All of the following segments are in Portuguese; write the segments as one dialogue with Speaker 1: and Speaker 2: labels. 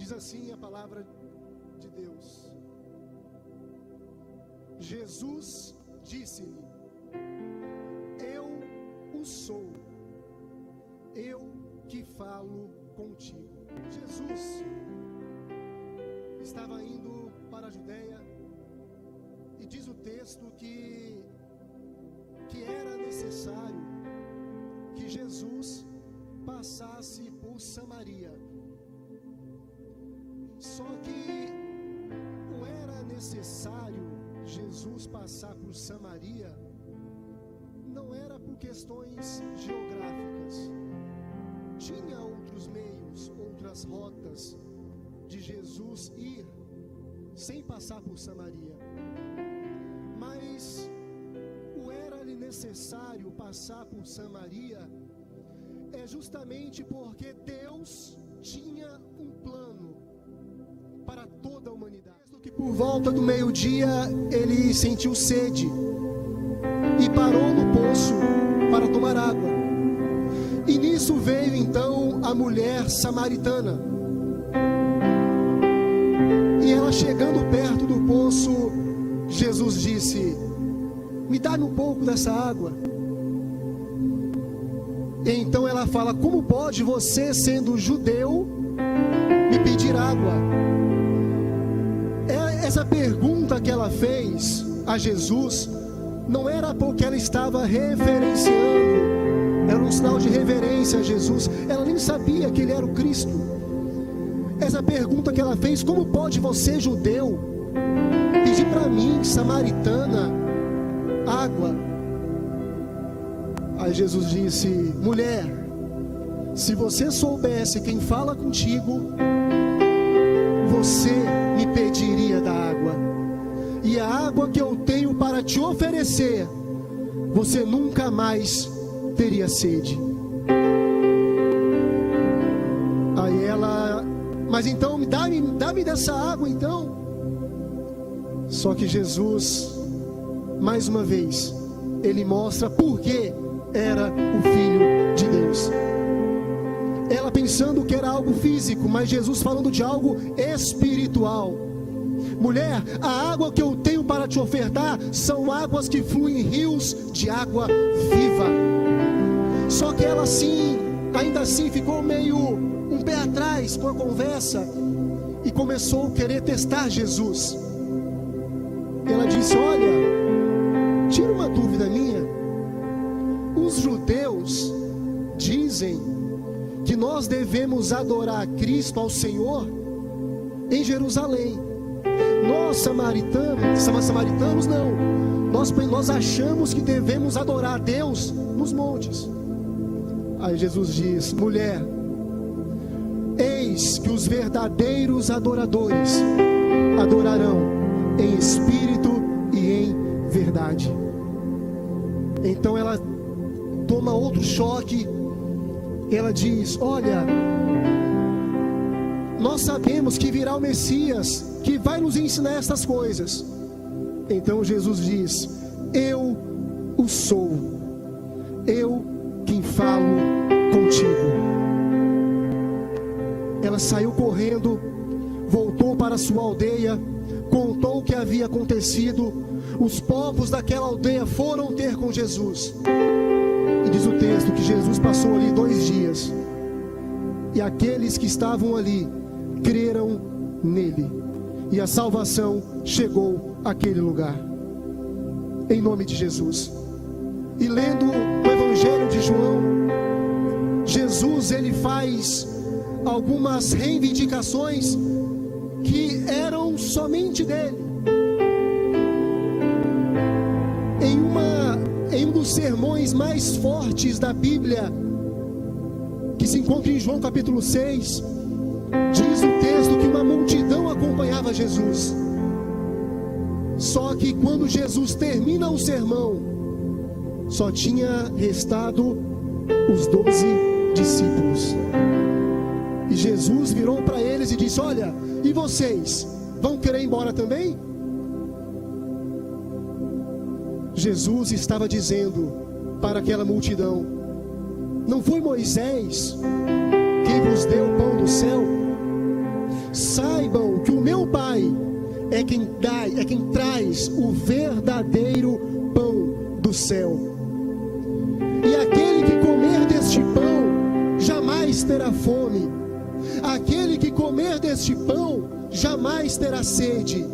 Speaker 1: Diz assim a palavra de Deus: Jesus disse-lhe: eu o sou, eu que falo contigo. Jesus estava indo para a Judeia, e diz o texto que era necessário que Jesus passasse por Samaria. Só que o era necessário Jesus passar por Samaria não era por questões geográficas. Tinha outros meios, outras rotas de Jesus ir sem passar por Samaria. Mas o era-lhe necessário passar por Samaria é justamente porque Deus tinha um plano para toda a humanidade. Que por volta do meio-dia ele sentiu sede e parou no poço para tomar água. E nisso veio então a mulher samaritana. E ela chegando perto do poço, Jesus disse: me dá um pouco dessa água. Então ela fala: como pode você, sendo judeu, me pedir água? Essa pergunta que ela fez a Jesus não era porque ela estava reverenciando, era um sinal de reverência a Jesus. Ela nem sabia que ele era o Cristo. Essa pergunta que ela fez: como pode você, judeu, pedir para mim, samaritana, água? Aí Jesus disse: mulher, se você soubesse quem fala contigo, você me pediria da água, e a água que eu tenho para te oferecer, você nunca mais teria sede. Aí ela: mas então dá-me dessa água então. Só que Jesus, mais uma vez, ele mostra por que era o Filho de Deus. Ela pensando que era algo físico, mas Jesus falando de algo espiritual. Mulher, a água que eu tenho para te ofertar são águas que fluem rios de água viva. Só que ela ainda assim ficou meio um pé atrás com a conversa e começou a querer testar Jesus. Ela disse: olha, tira uma dúvida minha. Os judeus dizem que nós devemos adorar a Cristo, ao Senhor, em Jerusalém. Nós samaritanos não. Nós achamos que devemos adorar a Deus nos montes. Aí Jesus diz: mulher, eis que os verdadeiros adoradores adorarão em espírito e em verdade. Então ela toma outro choque. Ela diz: olha, nós sabemos que virá o Messias, que vai nos ensinar essas coisas. Então Jesus diz: eu o sou, eu quem falo contigo. Ela saiu correndo, voltou para sua aldeia, contou o que havia acontecido. Os povos daquela aldeia foram ter com Jesus. E diz o texto que Jesus passou ali 2 dias. E aqueles que estavam ali creram nele. E a salvação chegou àquele lugar. Em nome de Jesus. E lendo o Evangelho de João, Jesus ele faz algumas reivindicações que eram somente dele. Em um dos sermões mais fortes da Bíblia, que se encontra em João capítulo 6, diz o texto que uma multidão acompanhava Jesus. Só que quando Jesus termina o sermão, só tinha restado os 12 discípulos. E Jesus virou para eles e disse: olha, e vocês vão querer ir embora também? Jesus estava dizendo para aquela multidão: não foi Moisés quem vos deu o pão do céu? é quem traz o verdadeiro pão do céu. E aquele que comer deste pão jamais terá fome. Aquele que comer deste pão jamais terá sede.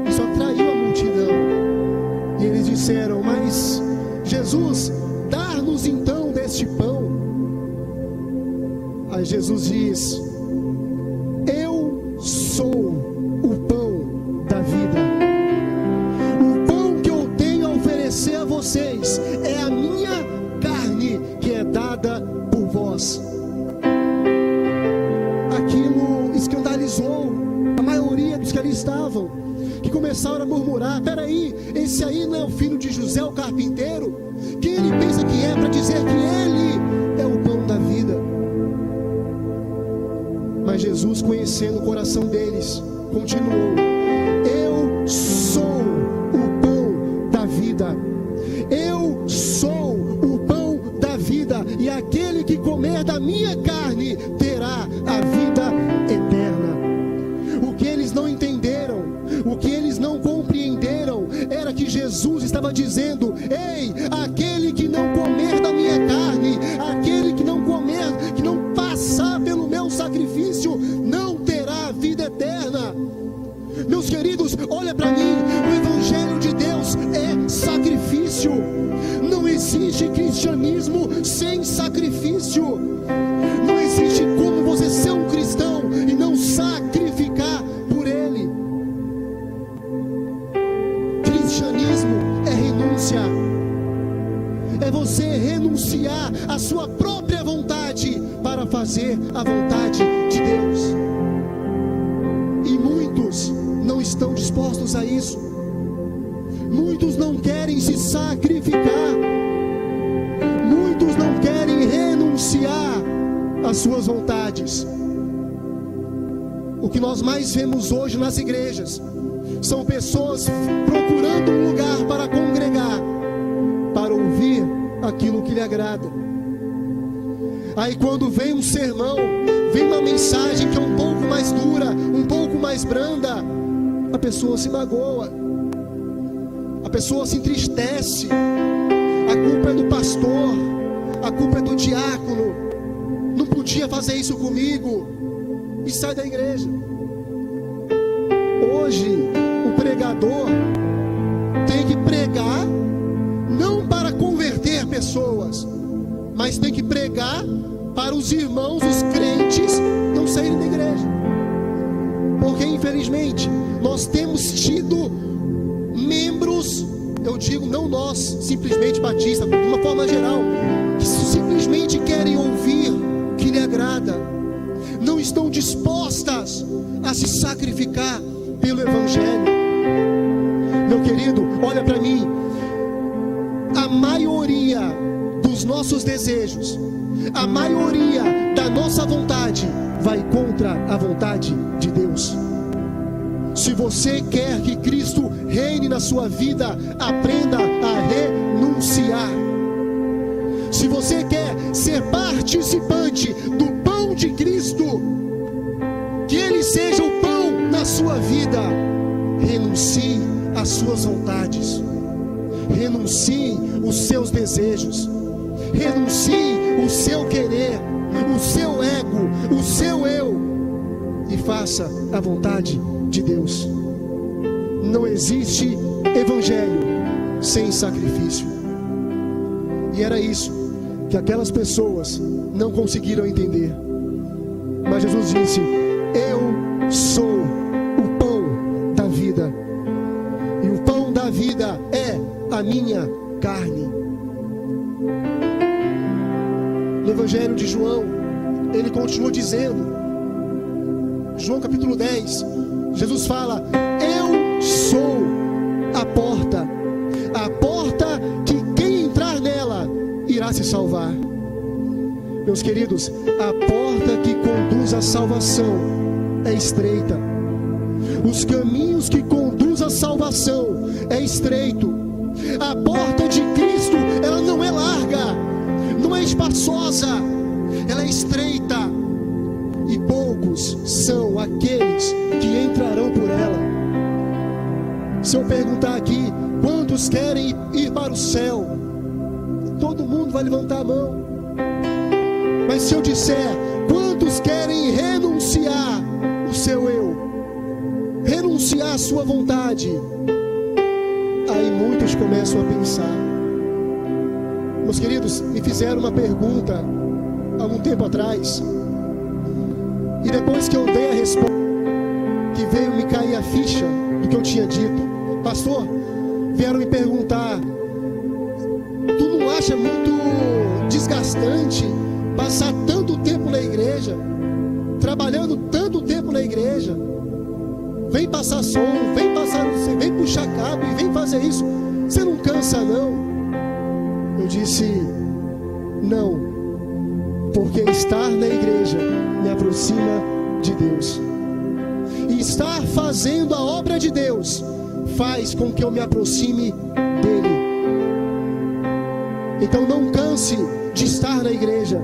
Speaker 1: Isso atraiu a multidão. E eles disseram: mas Jesus, dá-nos então deste pão. Aí Jesus diz: eu sou o pão da vida. O pão que eu tenho a oferecer a vocês é a minha carne, que é dada por vós. Aquilo escandalizou a maioria dos que ali estavam, que começaram a murmurar: peraí, esse aí não é o filho de José, o carpinteiro? Quem ele pensa que é para dizer que ele é o pão da vida? Mas Jesus, conhecendo o coração deles, continuou: eu sou o pão da vida. Eu sou o pão da vida, e aquele que comer da minha carne terá a vida eterna. O que eles não entenderam, o que eles não compreenderam, era que Jesus estava dizendo: ei, aquele que não comer da minha carne, aquele que não comer, que não passar pelo meu sacrifício, não terá vida eterna. Meus queridos, olha para mim, o Evangelho de Deus é sacrifício. Não existe cristianismo sem sacrifício. Não existe como você ser um cristão e não sacrificar por ele. Cristianismo é renúncia. É você renunciar à sua própria vontade para fazer a vontade de Deus. E muitos não estão dispostos a isso. Muitos não querem se sacrificar. Muitos não querem renunciar às suas vontades. O que nós mais vemos hoje nas igrejas são pessoas procurando um lugar para congregar, para ouvir aquilo que lhe agrada. Aí quando vem um sermão, vem uma mensagem que é um pouco mais dura, um pouco mais branda, a pessoa se magoa, a pessoa se entristece. A culpa é do pastor, a culpa é do diácono, não podia fazer isso comigo, e sai da igreja. Hoje o pregador tem que pregar não para converter pessoas, mas tem que pregar para os irmãos, os crentes, não saírem da igreja. Porque infelizmente nós temos tido membros, eu digo não nós, simplesmente batista, de uma forma geral, que simplesmente querem ouvir o que lhe agrada, não estão dispostas a se sacrificar pelo Evangelho. Meu querido, olha para mim, a maioria dos nossos desejos, a maioria da nossa vontade vai contra a vontade de Deus. Se você quer que Cristo reine na sua vida, aprenda a renunciar. Se você quer ser participante do pão de Cristo, que Ele seja o pão na sua vida, renuncie às suas vontades, renuncie os seus desejos, renuncie o seu querer, o seu ego, o seu eu, e faça a vontade de Deus. Não existe evangelho sem sacrifício. E era isso que aquelas pessoas não conseguiram entender. Mas Jesus disse: eu sou o pão da vida, e o pão da vida é a minha carne. No Evangelho de João, ele continua dizendo, João capítulo 10, Jesus fala: eu sou a porta que quem entrar nela irá se salvar. Meus queridos, a porta que conduz à salvação é estreita. Os caminhos que conduzem à salvação é estreito. A porta de Cristo, ela não é larga, não é espaçosa, ela é estreita, e poucos são aqueles que entrarão por ela. Se eu perguntar aqui, quantos querem ir para o céu? Todo mundo vai levantar a mão. Mas se eu disser, quantos querem renunciar o seu eu? Renunciar a sua vontade? Aí muitos começam a pensar. Meus queridos, me fizeram uma pergunta há algum tempo atrás. E depois que eu dei a resposta, que veio me cair a ficha do que eu tinha dito. Pastor, vieram me perguntar, tu não acha muito desgastante passar tanto tempo na igreja, trabalhando tanto tempo na igreja, vem passar som, vem puxar cabo e vem fazer isso, você não cansa não? Eu disse, não, porque estar na igreja me aproxima de Deus, e estar fazendo a obra de Deus faz com que eu me aproxime dele. Então não canse de estar na igreja,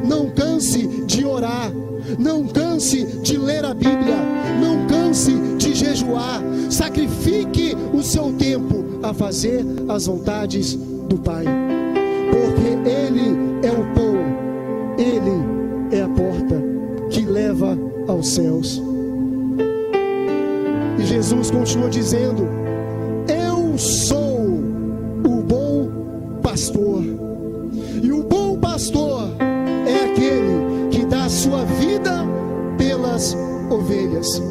Speaker 1: não canse de orar, não canse de ler a Bíblia, não canse de jejuar. Sacrifique o seu tempo a fazer as vontades do Pai, porque Ele é o pão, Ele é a porta que leva aos céus. E Jesus continua dizendo, eu sou o bom pastor, e o bom pastor é aquele que dá a sua vida pelas ovelhas.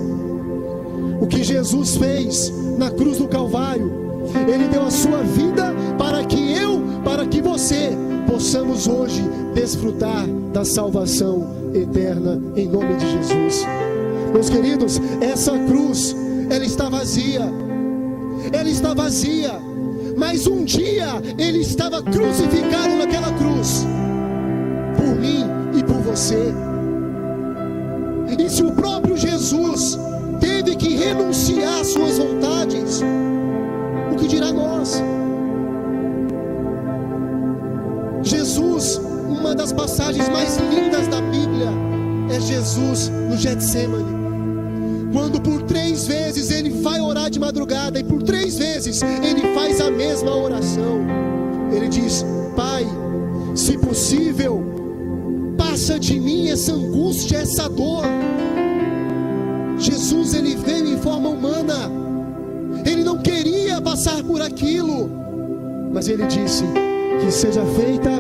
Speaker 1: O que Jesus fez na cruz do Calvário, Ele deu a sua vida para que você possamos hoje desfrutar da salvação eterna em nome de Jesus. Meus queridos, essa cruz, ela está vazia, mas um dia Ele estava crucificado naquela cruz, por mim e por você. E se o próprio Jesus teve que renunciar às suas vontades, o que dirá nós? Jesus, uma das passagens mais lindas da Bíblia é Jesus no Getsemane, quando por 3 vezes Ele vai orar de madrugada, e por 3 vezes Ele faz a mesma oração. Ele diz, Pai, se possível, passa de mim essa angústia, essa dor. Jesus, Ele veio em forma humana, Ele não queria passar por aquilo, mas Ele disse, que seja feita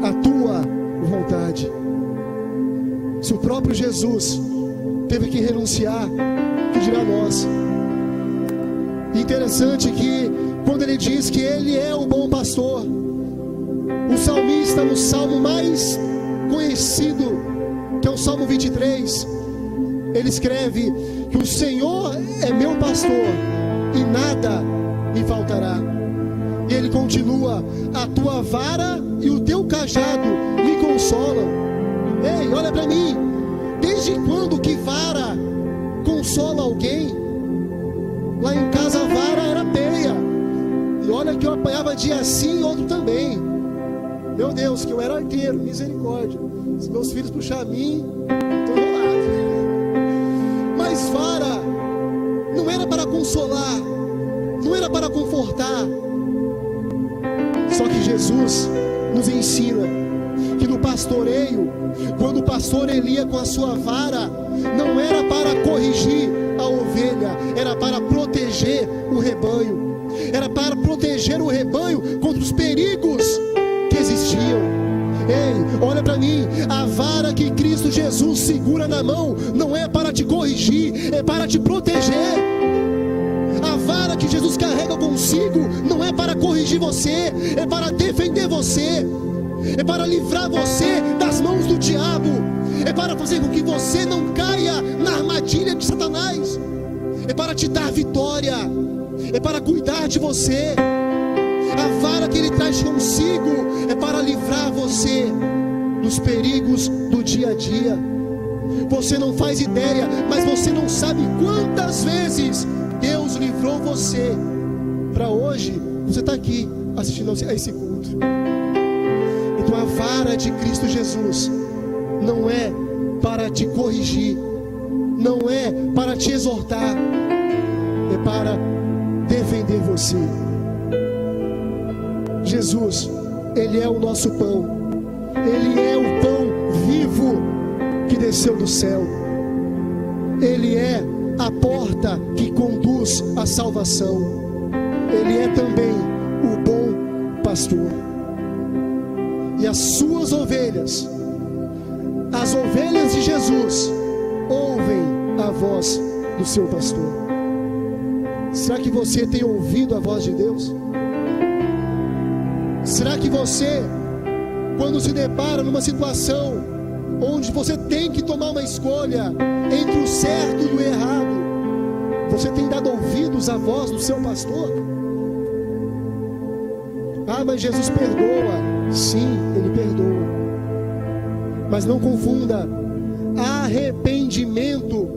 Speaker 1: a tua vontade. Se o próprio Jesus teve que renunciar, que dirá nós? Interessante que quando ele diz que Ele é o bom pastor, o salmista, no salmo mais conhecido, que é o Salmo 23, ele escreve que o Senhor é meu pastor e nada me faltará. E ele continua, a tua vara e o teu cajado me consolam. Ei, olha para mim, desde quando que vara consola alguém? Lá em casa a vara era peia, e olha que eu apanhava dia sim e outro também. Meu Deus, que eu era arteiro, misericórdia. Se meus filhos puxar a mim, estou enrolado. Mas vara não era para consolar, não era para confortar. Só que Jesus nos ensina que no pastoreio, quando o pastor ele ia com a sua vara, não era para corrigir a ovelha, era para proteger o rebanho, era para proteger o rebanho contra os perigos que existiam. Ei, olha para mim, a vara que Cristo Jesus segura na mão não é para te corrigir, é para te proteger. A vara que Jesus carrega consigo não é para corrigir você, é para defender você, é para livrar você das mãos do diabo, é para fazer com que você não caia na armadilha de Satanás, é para te dar vitória, é para cuidar de você. A vara que ele traz consigo é para livrar você dos perigos do dia a dia. Você não faz ideia, mas você não sabe quantas vezes Deus livrou você, para hoje você está aqui assistindo a esse culto. Então a vara de Cristo Jesus não é para te corrigir, não é para te exortar, é para defender você. Jesus, Ele é o nosso pão. Ele é o pão vivo que desceu do céu. Ele é a porta que conduz à salvação. Ele é também o bom pastor. E as suas ovelhas, as ovelhas de Jesus, ouvem a voz do seu pastor. Será que você tem ouvido a voz de Deus? Será que você, quando se depara numa situação onde você tem que tomar uma escolha entre o certo e o errado, você tem dado ouvidos à voz do seu pastor? Ah, mas Jesus perdoa. Sim, Ele perdoa. Mas não confunda arrependimento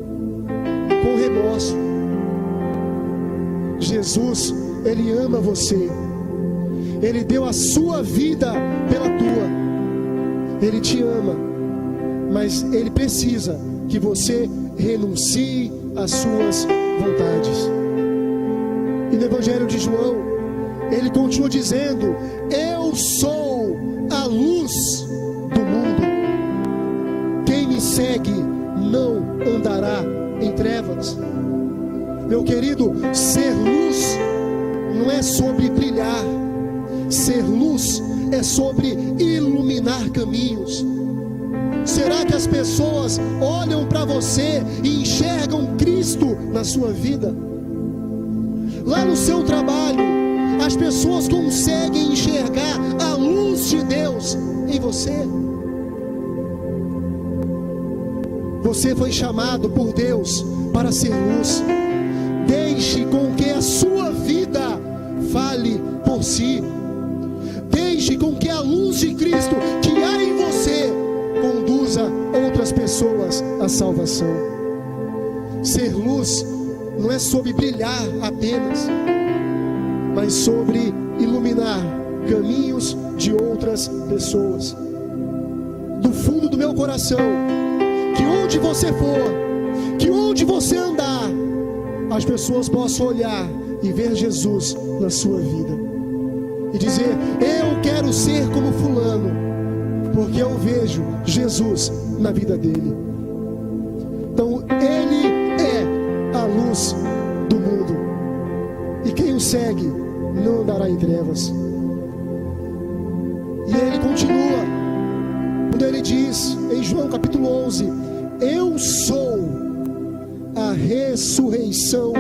Speaker 1: com remorso. Jesus, Ele ama você. Ele deu a sua vida pela tua. Ele te ama. Mas Ele precisa que você renuncie às suas vontades. E no Evangelho de João, Ele continua dizendo: eu sou a luz do mundo. Quem me segue não andará em trevas. Meu querido, ser luz não é sobre brilhar. Ser luz é sobre iluminar caminhos. Será que as pessoas olham para você e enxergam Cristo na sua vida? Lá no seu trabalho, as pessoas conseguem enxergar a luz de Deus em você? Você foi chamado por Deus para ser luz. Deixe com que a sua vida fale por si. Deixe com que a luz de Cristo que há em você conduza outras pessoas à salvação. Ser luz não é sobre brilhar apenas, mas sobre iluminar caminhos de outras pessoas. Do fundo do meu coração, que onde você for, que onde você andar, as pessoas possam olhar e ver Jesus na sua vida e dizer: eu quero ser como fulano, porque eu vejo Jesus na vida dele. Então Ele é a luz do mundo, e quem o segue não andará em trevas. E Ele continua quando Ele diz em João capítulo 11: eu sou a ressurreição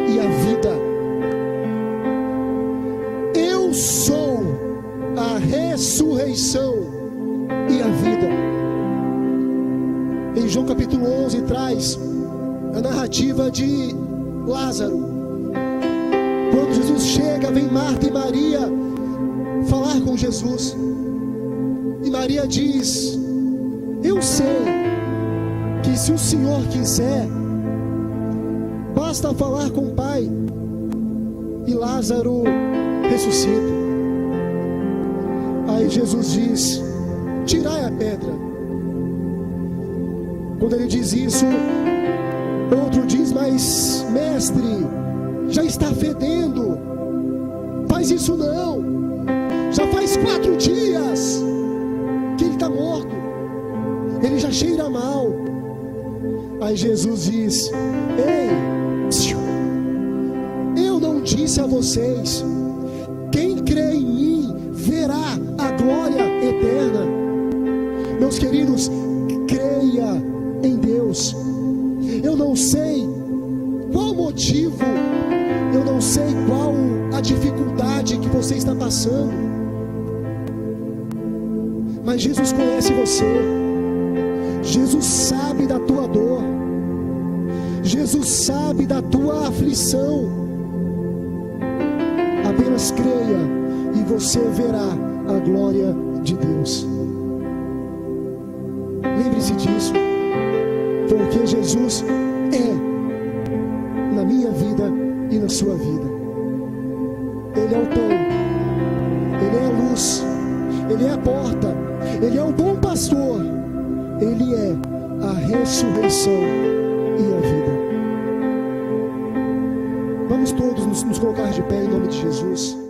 Speaker 1: e a vida. Eu sou a ressurreição e a vida. Em João capítulo 11 traz a narrativa de Lázaro. Quando Jesus chega, vem Marta e Maria falar com Jesus. E Maria diz: eu sei que se o Senhor quiser, basta falar com o Pai e Lázaro ressuscita. Aí Jesus diz: tirai a pedra. Quando ele diz isso, outro diz: mas mestre, já está fedendo. Faz isso não. Já faz 4 dias que ele está morto. Ele já cheira mal. Aí Jesus diz: ei, eu não disse a vocês, quem crê em mim verá a glória eterna. Meus queridos, creia em Deus. Eu não sei qual o motivo, eu não sei qual a dificuldade que você está passando, mas Jesus conhece você. Jesus sabe da tua dor. Jesus sabe da tua aflição. Apenas creia e você verá a glória de Deus. Lembre-se disso, porque Jesus é na minha vida e na sua vida. Ele é o pão, Ele é a luz, Ele é a porta, Ele é o bom pastor, Ele é a ressurreição e a vida. Vamos todos todos nos colocar de pé em nome de Jesus.